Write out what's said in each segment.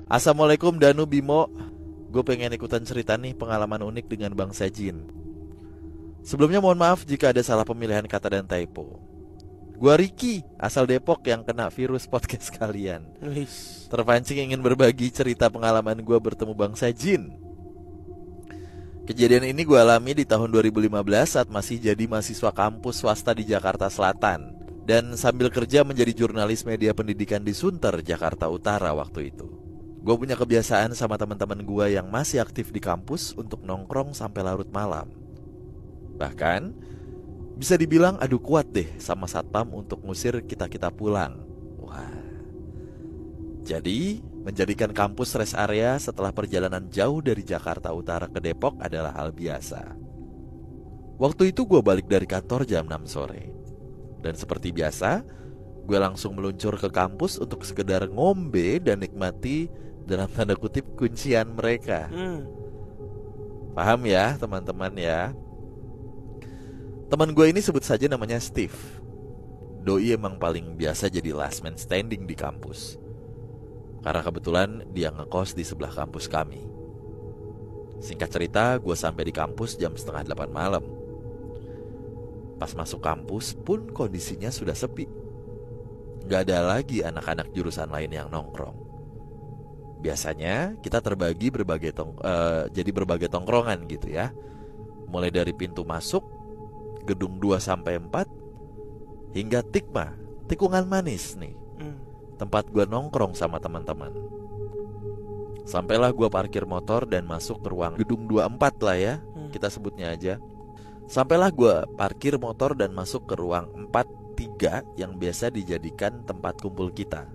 Assalamualaikum Danu Bimo. Gue pengen ikutan cerita nih pengalaman unik dengan bangsa jin. Sebelumnya mohon maaf jika ada salah pemilihan kata dan typo. Gua Ricky, asal Depok yang kena virus podcast kalian. Terpancing ingin berbagi cerita pengalaman gue bertemu bangsa jin. Kejadian ini gue alami di tahun 2015 saat masih jadi mahasiswa kampus swasta di Jakarta Selatan dan sambil kerja menjadi jurnalis media pendidikan di Sunter, Jakarta Utara waktu itu. Gue punya kebiasaan sama teman-teman gue yang masih aktif di kampus untuk nongkrong sampai larut malam. Bahkan bisa dibilang adu kuat deh sama satpam untuk ngusir kita-kita pulang. Wah. Jadi menjadikan kampus rest area setelah perjalanan jauh dari Jakarta Utara ke Depok adalah hal biasa. Waktu itu gue balik dari kantor jam 6 sore. Dan seperti biasa, gue langsung meluncur ke kampus untuk sekedar ngombe dan nikmati dalam tanda kutip kuncian mereka. Paham ya teman-teman ya? Teman gue ini sebut saja namanya Steve. Doi emang paling biasa jadi last man standing di kampus. Karena kebetulan dia ngekos di sebelah kampus kami. Singkat cerita, gue sampai di kampus jam 7:30 malam. Pas masuk kampus pun kondisinya sudah sepi. Gak ada lagi anak-anak jurusan lain yang nongkrong. Biasanya kita terbagi jadi berbagai tongkrongan gitu ya. Mulai dari pintu masuk, gedung 2-4, hingga Tikma, tikungan manis nih. Tempat gue nongkrong sama teman-teman. Sampailah gue parkir motor dan masuk ke ruang gedung 24 lah ya, kita sebutnya aja. Sampailah gue parkir motor dan masuk ke ruang 43 yang biasa dijadikan tempat kumpul kita.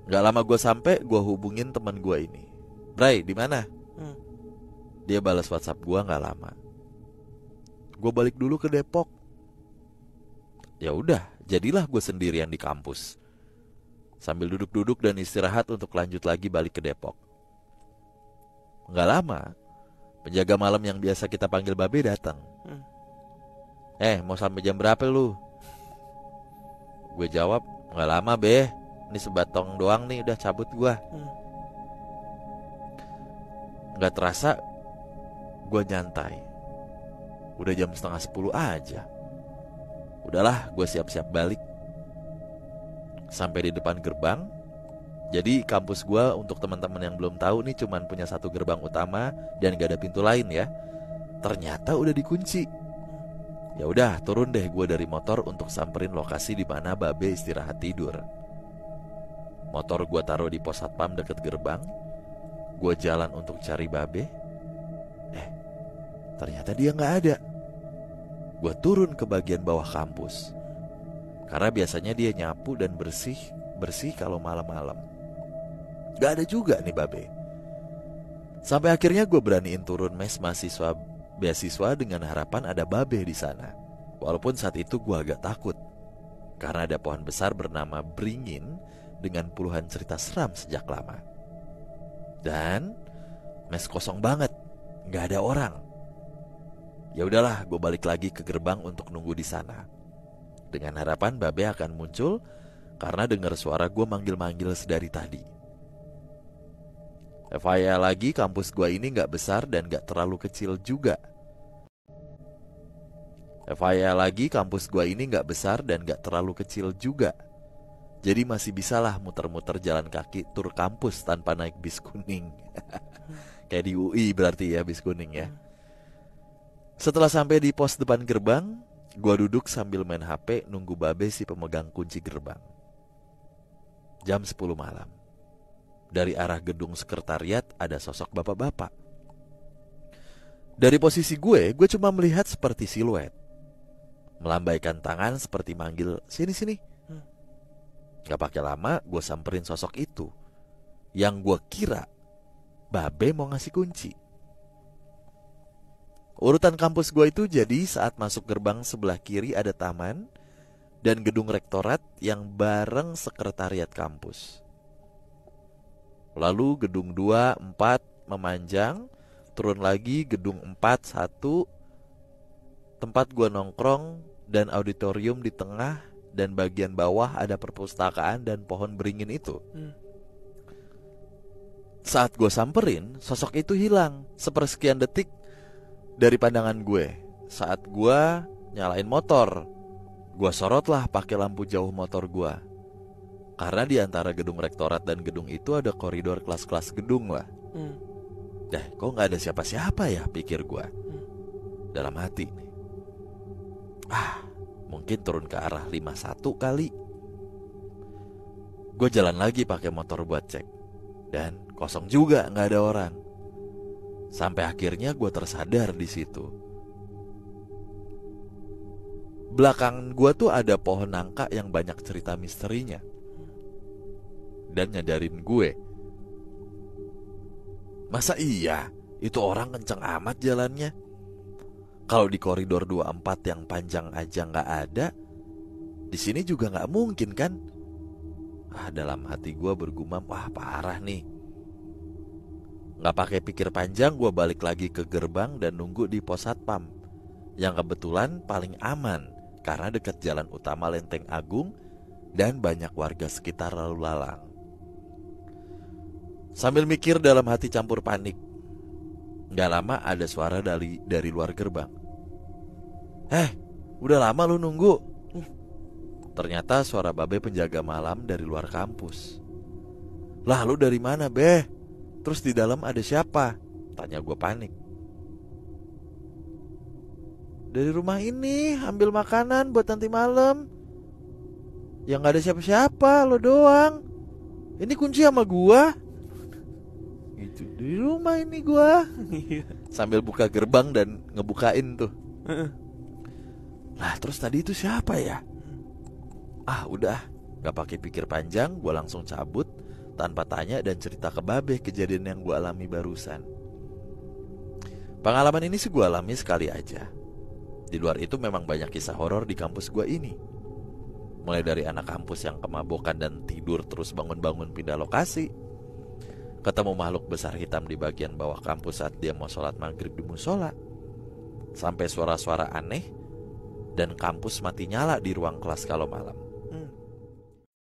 Gak lama gue sampai, gue hubungin teman gue ini. Bray, di mana? Dia balas WhatsApp gue gak lama. Gue balik dulu ke Depok. Ya udah, jadilah gue sendirian di kampus. Sambil duduk-duduk dan istirahat untuk lanjut lagi balik ke Depok. Gak lama, penjaga malam yang biasa kita panggil Babe datang. Mau sampai jam berapa lu? Gue jawab, gak lama Be. Ini sebatong doang nih, udah cabut gue. Gak terasa, gue nyantai. Udah jam 9:30 aja. Udahlah, gue siap-siap balik. Sampai di depan gerbang. Jadi kampus gue untuk teman-teman yang belum tahu nih cuman punya satu gerbang utama dan gak ada pintu lain ya. Ternyata udah dikunci. Ya udah, turun deh gue dari motor untuk samperin lokasi di mana Babe istirahat tidur. Motor gue taruh di pos satpam deket gerbang. Gue jalan untuk cari Babe. Ternyata dia gak ada. Gue turun ke bagian bawah kampus. Karena biasanya dia nyapu dan bersih kalau malam-malam. Gak ada juga nih Babe. Sampai akhirnya gue beraniin turun mes beasiswa dengan harapan ada Babe di sana. Walaupun saat itu gue agak takut. Karena ada pohon besar bernama Beringin dengan puluhan cerita seram sejak lama. Dan mes kosong banget, gak ada orang. Ya udahlah, gue balik lagi ke gerbang untuk nunggu di sana. Dengan harapan Babe akan muncul karena dengar suara gue manggil-manggil sedari tadi. FYI lagi, kampus gue ini gak besar dan gak terlalu kecil juga. Jadi masih bisalah muter-muter jalan kaki tur kampus tanpa naik bis kuning. Kayak di UI berarti ya, bis kuning ya. Setelah sampai di pos depan gerbang, gue duduk sambil main HP nunggu Babe si pemegang kunci gerbang. Jam 10 malam. Dari arah gedung sekretariat ada sosok bapak-bapak. Dari posisi gue cuma melihat seperti siluet. Melambaikan tangan seperti manggil, sini. Gak pakai lama gue samperin sosok itu. Yang gue kira Babe mau ngasih kunci. Urutan kampus gue itu jadi saat masuk gerbang sebelah kiri ada taman dan gedung rektorat yang bareng sekretariat kampus. Lalu gedung 2, 4 memanjang, turun lagi gedung 4, 1, tempat gue nongkrong dan auditorium di tengah dan bagian bawah ada perpustakaan dan pohon beringin itu. Saat gue samperin, sosok itu hilang sepersekian detik dari pandangan gue. Saat gue nyalain motor, gue sorotlah pakai lampu jauh motor gue. Karena di antara gedung rektorat dan gedung itu ada koridor kelas-kelas gedung lah. Kok gak ada siapa-siapa ya, pikir gue dalam hati nih. Mungkin turun ke arah 51 kali. Gue jalan lagi pakai motor buat cek, dan kosong juga, gak ada orang. Sampai akhirnya gue tersadar di situ. Belakang gue tuh ada pohon nangka yang banyak cerita misterinya. Dan nyadarin gue, masa iya itu orang kenceng amat jalannya? Kalau di koridor 24 yang panjang aja gak ada, di sini juga gak mungkin kan? Dalam hati gue bergumam, parah nih. Gak pakai pikir panjang, gue balik lagi ke gerbang dan nunggu di pos satpam, yang kebetulan paling aman karena dekat jalan utama Lenteng Agung dan banyak warga sekitar lalu lalang. Sambil mikir dalam hati campur panik, gak lama ada suara dari luar gerbang. Udah lama lu nunggu? Ternyata suara babe penjaga malam dari luar kampus. Lah lu dari mana, Beh? Terus di dalam ada siapa? Tanya gue panik. Dari rumah ini, ambil makanan buat nanti malam. Yang gak ada siapa-siapa, lo doang. Ini kunci sama gua. Itu di rumah ini gua. Sambil buka gerbang dan ngebukain tuh. Lah terus tadi itu siapa ya? Udah, gak pakai pikir panjang, gue langsung cabut tanpa tanya dan cerita ke babe kejadian yang gue alami barusan. Pengalaman ini sih gue alami sekali aja. Di luar itu memang banyak kisah horor di kampus gue ini. Mulai dari anak kampus yang kemabukan dan tidur terus bangun-bangun pindah lokasi, ketemu makhluk besar hitam di bagian bawah kampus saat dia mau sholat maghrib di musola, sampai suara-suara aneh dan kampus mati nyala di ruang kelas kalau malam.